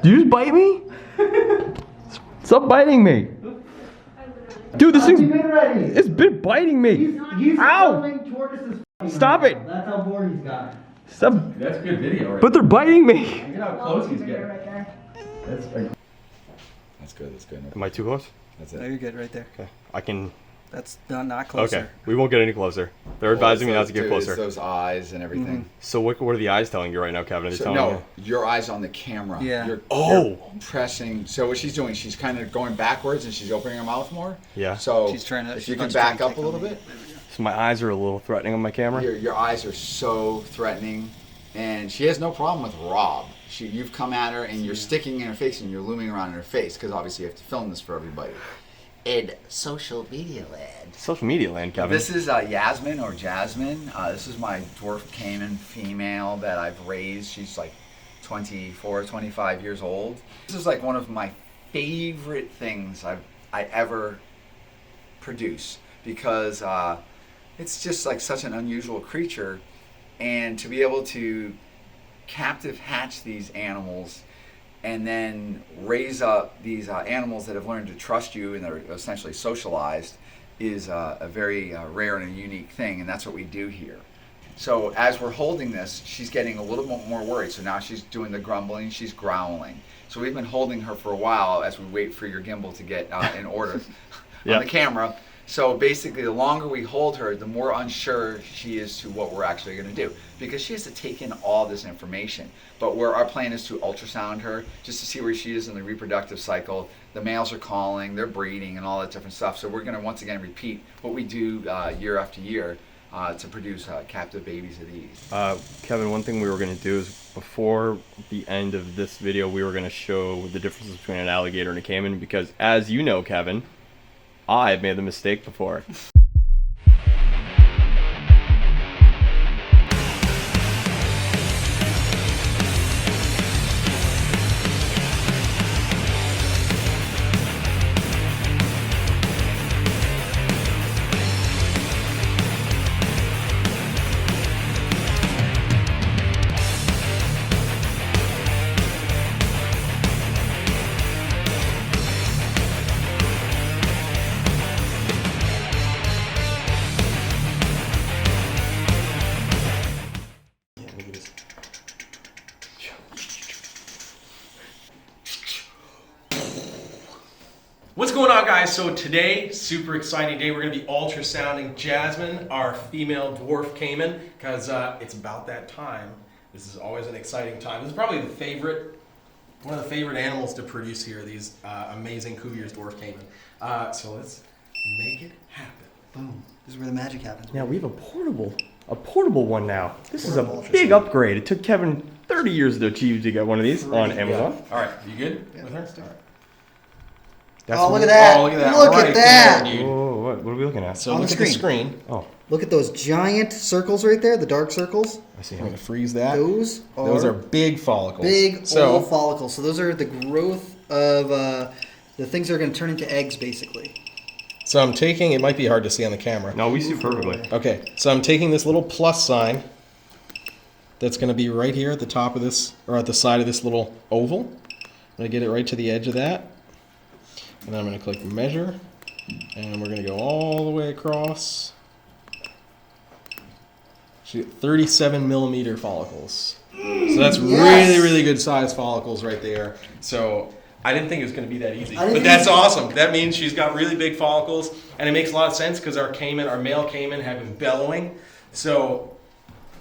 Do you just bite me? Stop biting me. Dude, this thing's it's been biting me. He's Ow! Stop it. That's how bored he's got. Stop. That's good video, right? But they're biting me. Look at how close he's getting. Right there. That's good. That's good. Am I too close? That's No, it. you're good right there. Okay. I can. That's not closer. Okay. We won't get any closer. They're advising me not to get closer. It's those eyes and everything. So what are the eyes telling you right now, Kevin? Are they So, telling no, you? your eyes on the camera. Yeah. You're pressing. So what she's doing, she's kind of going backwards and she's opening her mouth more. Yeah. So She's trying to- if you can back up a little bit. So my eyes are a little threatening on my camera. Your eyes are so threatening, and she has no problem with Rob. You've come at her and you're sticking in her face and you're looming around in her face because obviously you have to film this for everybody. In social media land. Social media land, Kevin. This is Yasmin or Jasmine. This is my dwarf caiman female that I've raised. She's like 24, 25 years old. This is like one of my favorite things I ever produce because it's just like such an unusual creature, and to be able to captive hatch these animals and then raise up these animals that have learned to trust you and they're essentially socialized is a very rare and a unique thing, and that's what we do here. So as we're holding this, she's getting a little bit more worried. So now she's doing the grumbling, she's growling. So we've been holding her for a while as we wait for your gimbal to get in order on the camera. So basically, the longer we hold her, the more unsure she is to what we're actually going to do, because she has to take in all this information. But our plan is to ultrasound her just to see where she is in the reproductive cycle. The males are calling, they're breeding, and all that different stuff. So we're going to once again repeat what we do year after year to produce captive babies of these. Kevin, one thing we were going to do is before the end of this video, we were going to show the differences between an alligator and a caiman, because as you know, Kevin, I've made the mistake before. What's going on, guys? So today, super exciting day. We're going to be ultrasounding Jasmine, our female dwarf caiman, because it's about that time. This is always an exciting time. This is probably one of the favorite animals to produce here, these amazing Cuvier's dwarf caiman. So let's make it happen. Boom. This is where the magic happens. Yeah, we have a portable one now. This is a big upgrade. It took Kevin 30 years to achieve to get one of these on Amazon. All right, you good with her? Let's do it. That's Oh, look at that. Oh, look at that. Look Right at that. there, dude. Whoa, what are we looking at? So On look the at the screen. Oh, Look at those giant circles right there, the dark circles. I see. I'm going to freeze that. Those Those are big follicles. big so, old follicles. So those are the growth of the things that are going to turn into eggs, basically. So I'm taking, it might be hard to see on the camera. No, we see perfectly. Okay, so I'm taking this little plus sign that's going to be right here at the top of this, or at the side of this little oval. I'm going to get it right to the edge of that. And then I'm going to click measure. And we're going to go all the way across. So you get 37 millimeter follicles. So that's really, really good size follicles right there. So I didn't think it was going to be that easy. But that's awesome. That means she's got really big follicles. And it makes a lot of sense because our male caiman have been bellowing. So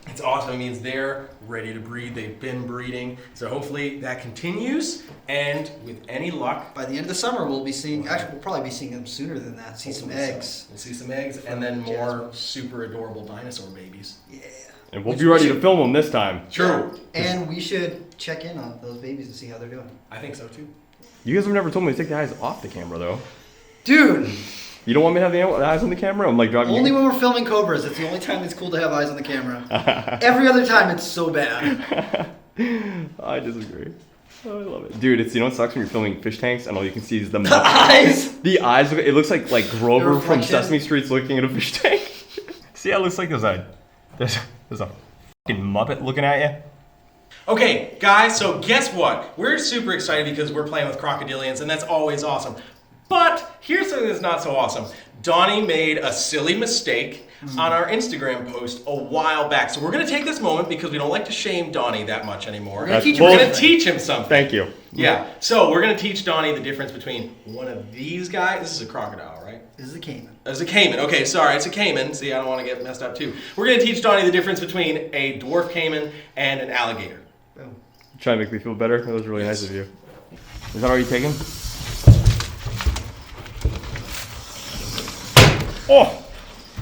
it's awesome. It means they're ready to breed. They've been breeding. So hopefully that continues. And with any luck, By the end of the summer, we'll be seeing. Actually, we'll probably be seeing them sooner than that. See some eggs. We'll see some eggs and then more super adorable dinosaur babies. Yeah. And we'll be ready to film them this time. True. And we should check in on those babies to see how they're doing. I think so too. You guys have never told me to take the eyes off the camera, though. Dude, You don't want me to have the eyes on the camera? I'm like driving only you. when we're filming cobras. It's the only time it's cool to have eyes on the camera. Every other time, it's so bad. I disagree. Oh, I love it. Dude, you know what sucks when you're filming fish tanks and all you can see is the Eyes. The eyes, it looks like Grover from reflection. Sesame Street's looking at a fish tank. See how it looks like there's a fucking Muppet looking at you? Okay, guys, so guess what? We're super excited because we're playing with crocodilians, and that's always awesome. But here's something that's not so awesome. Donny made a silly mistake on our Instagram post a while back. So we're going to take this moment because we don't like to shame Donny that much anymore. We're That's going We're going to teach him something. Thank you. Yeah, so we're going to teach Donny the difference between one of these guys. This is a crocodile, right? This is a caiman. It's a caiman. Okay, sorry, it's a caiman. See, I don't want to get messed up too. We're going to teach Donny the difference between a dwarf caiman and an alligator. Boom. Try to make me feel better. That was really nice of you. Is that already taken? Oh!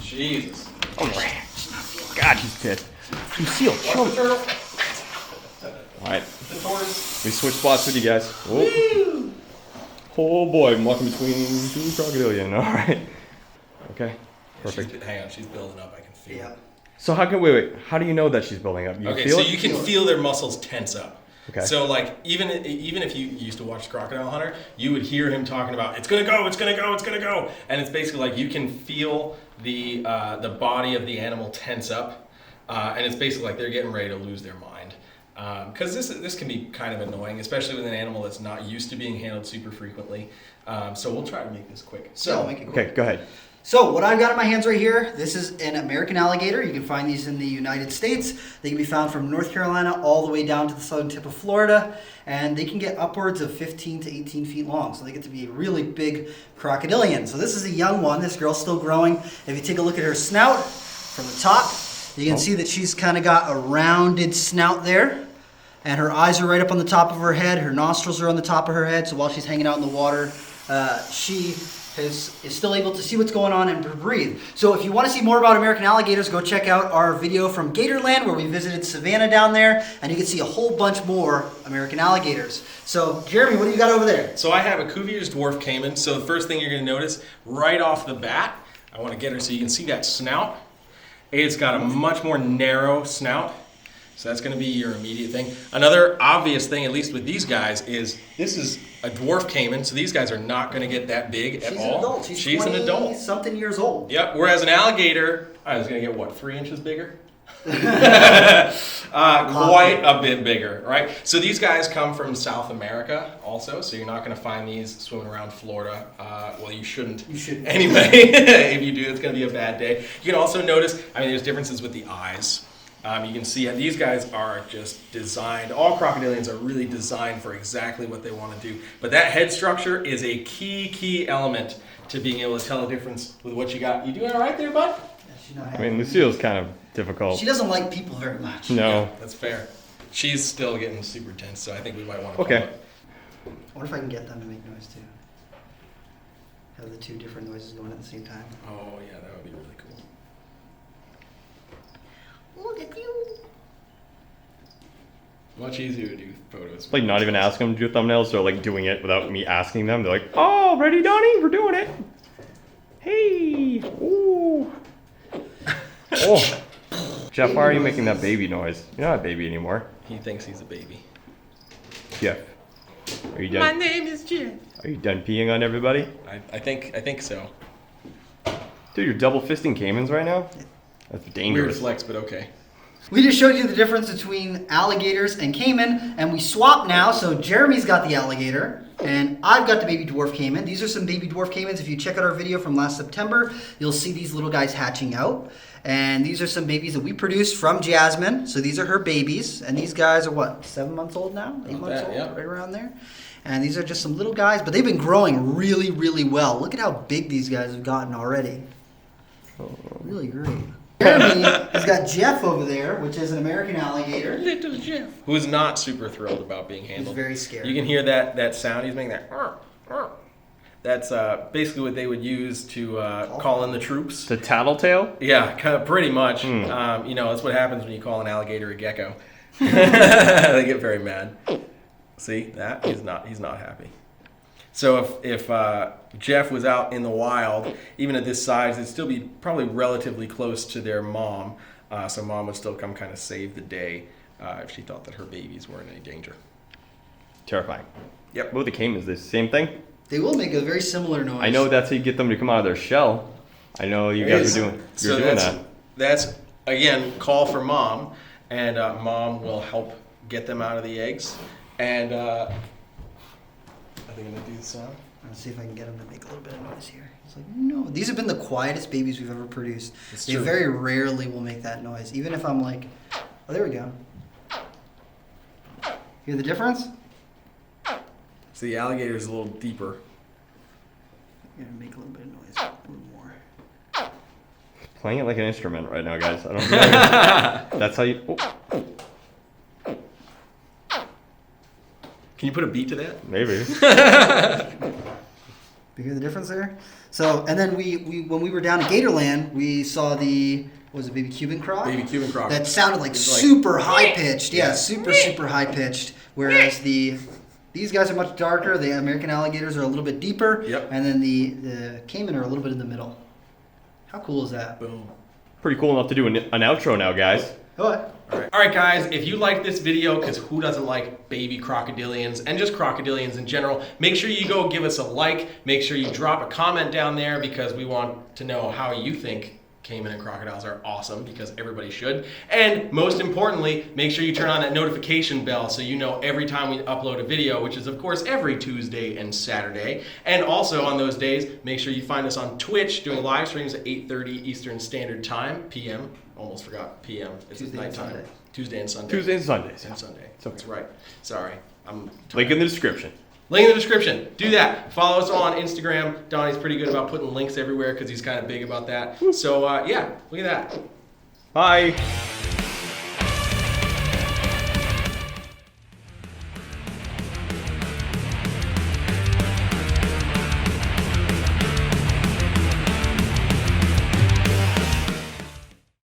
Jesus. Oh, God, she's pissed. You seal, choke. Alright, we switch spots with you guys. Oh, oh boy, I'm walking between two crocodilian. Alright. Okay, perfect. Hang on, she's building up. I can feel Yeah. it. So how can, wait, how do you know that she's building up? You Okay, feel so it? you can feel their muscles tense up. Okay. So like even if you used to watch Crocodile Hunter, you would hear him talking about it's gonna go, it's gonna go, it's gonna go, and it's basically like you can feel the body of the animal tense up, and it's basically like they're getting ready to lose their mind. Because this can be kind of annoying, especially with an animal that's not used to being handled super frequently. So we'll try to make this quick. Yeah, So I'll make it quick. Okay, go ahead. So what I've got in my hands right here, this is an American alligator. You can find these in the United States. They can be found from North Carolina all the way down to the southern tip of Florida. And they can get upwards of 15 to 18 feet long. So they get to be a really big crocodilian. So this is a young one. This girl's still growing. If you take a look at her snout from the top, you can see that she's kind of got a rounded snout there. And her eyes are right up on the top of her head. Her nostrils are on the top of her head. So while she's hanging out in the water, she is still able to see what's going on and breathe. So if you want to see more about American alligators, go check out our video from Gatorland where we visited Savannah down there, and you can see a whole bunch more American alligators. So Jeremy, what do you got over there? So I have a Cuvier's dwarf caiman. So the first thing you're going to notice right off the bat, I want to get her so you can see that snout. It's got a much more narrow snout. So that's going to be your immediate thing. Another obvious thing, at least with these guys, is this is a dwarf caiman, so these guys are not going to get that big at She's all. an adult. She's an adult. 20-something years old. Yep. Whereas an alligator, I was going to get what, 3 inches bigger? Quite a bit bigger, right? So these guys come from South America also, so you're not going to find these swimming around Florida. Well, you shouldn't. You shouldn't. Anyway, if you do, it's going to be a bad day. You can also notice, I mean, there's differences with the eyes. You can see these guys are just designed, all crocodilians are really designed for exactly what they want to do. But that head structure is a key element to being able to tell the difference with what you got. You doing all right there, bud? Yeah, she's not I happy. mean, Lucille's kind of difficult. She doesn't like people very much. No. Yeah, that's fair. She's still getting super tense, so I think we might want to Okay. call it. I wonder if I can get them to make noise too. Have the two different noises going at the same time. Oh, yeah, that would be really cool. Look at you. Much easier to do photos. It's like not even asking them to do thumbnails, they're like doing it without me asking them. They're like, oh, ready, Donny? We're doing it. Hey. Ooh. Oh. Jeff, why are you making that baby noise? You're not a baby anymore. He thinks he's a baby. Jeff. Are you done? My name is Jim. Are you done peeing on everybody? I think so. Dude, you're double fisting caimans right now? That's Weird dangerous. flex, but okay. We just showed you the difference between alligators and caiman, and we swap now. So Jeremy's got the alligator, and I've got the baby dwarf caiman. These are some baby dwarf caimans. If you check out our video from last September, you'll see these little guys hatching out. And these are some babies that we produced from Jasmine. So these are her babies, and these guys are what, 7 months old now? 8 Not months bad, old, yeah. right around there. And these are just some little guys, but they've been growing really well. Look at how big these guys have gotten already. Really great. Jeremy has got Jeff over there, which is an American alligator. Little Jeff. Who is not super thrilled about being He's handled. very scared. You can hear that sound he's making, that. That's basically what they would use to call in the troops. The tattletale? Yeah, kind of pretty much. You know, that's what happens when you call an alligator a gecko. They get very mad. See that? He's not happy. So if Jeff was out in the wild, even at this size, it'd still be probably relatively close to their mom. So mom would still come kind of save the day if she thought that her babies were in any danger. Terrifying. Yep. What with the caimans? The same thing? They will make a very similar noise. I know that's how you get them to come out of their shell. I know you guys are doing, you're doing that. That's, again, call for mom, and mom will help get them out of the eggs. And are they gonna do the sound? Let's see if I can get him to make a little bit of noise here. He's like, no. These have been the quietest babies we've ever produced. It's They true. very rarely will make that noise. Even if I'm like, oh, there we go. Hear the difference? So the alligator is a little deeper. I'm gonna make a little bit of noise, a little more. Playing it like an instrument right now, guys. I don't know. That's how you. Oh, Can you put a beat to that? maybe. You hear the difference there? So, and then we when we were down at Gatorland, we saw the, what was it, baby Cuban croc? Baby Cuban croc. That sounded like It's like- super high pitched. Yeah, Yeah. super high pitched. Whereas these guys are much darker. The American alligators are a little bit deeper. Yep. And then the caiman are a little bit in the middle. How cool is that? Boom. Pretty cool enough to do an outro now, guys. What? All right, guys, if you like this video, because who doesn't like baby crocodilians and just crocodilians in general, make sure you go give us a like. Make sure you drop a comment down there because we want to know how you think caiman and crocodiles are awesome, because everybody should. And most importantly, make sure you turn on that notification bell so you know every time we upload a video, which is of course every Tuesday and Saturday. And also on those days, make sure you find us on Twitch doing live streams at 8:30 Eastern Standard Time, PM. Almost forgot PM. It's Tuesday and nighttime. Sunday. Tuesday and Sunday. Tuesdays and Sundays. And Sunday. It's okay. That's right. Sorry. I'm Link in the description. Link in the description. Do that. Follow us on Instagram. Donnie's pretty good about putting links everywhere because he's kind of big about that. So yeah, look at that. Bye.